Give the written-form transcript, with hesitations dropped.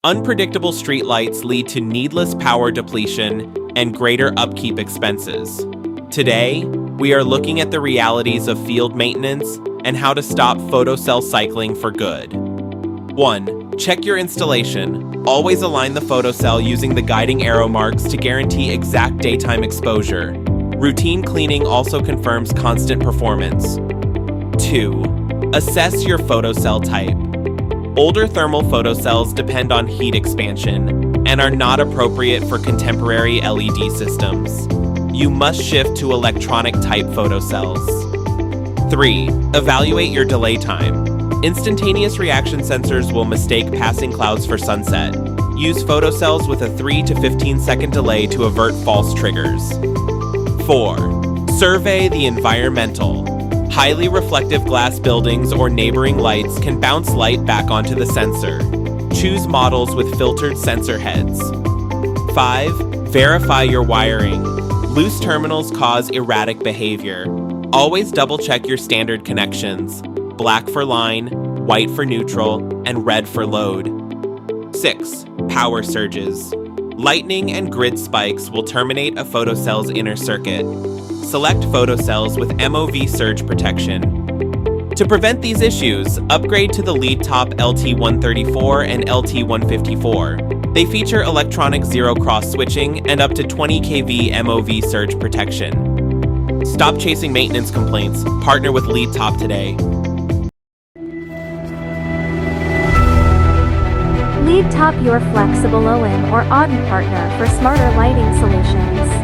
Unpredictable streetlights lead to needless power depletion and greater upkeep expenses. Today, we are looking at the realities of field maintenance and how to stop photocell cycling for good. 1. Check your installation. Always align the photocell using the guiding arrow marks to guarantee exact daytime exposure. Routine cleaning also confirms constant performance. 2. Assess your photocell type. Older thermal photocells depend on heat expansion and are not appropriate for contemporary LED systems. You must shift to electronic type photocells. 3. Evaluate your delay time. Instantaneous reaction sensors will mistake passing clouds for sunset. Use photocells with a 3 to 15 second delay to avert false triggers. 4. Survey the environmental. Highly reflective glass buildings or neighboring lights can bounce light back onto the sensor. Choose models with filtered sensor heads. 5. Verify your wiring. Loose terminals cause erratic behavior. Always double-check your standard connections: black for line, white for neutral, and red for load. 6. Power surges. Lightning and grid spikes will terminate a photocell's inner circuit. Select photocells with MOV surge protection. To prevent these issues, upgrade to the lead top LT134 and LT154. They feature electronic zero-cross switching and up to 20 kV MOV surge protection. Stop chasing maintenance complaints. Partner with Lead Top today. Lead Top, your flexible OM or ODM partner for smarter lighting solutions.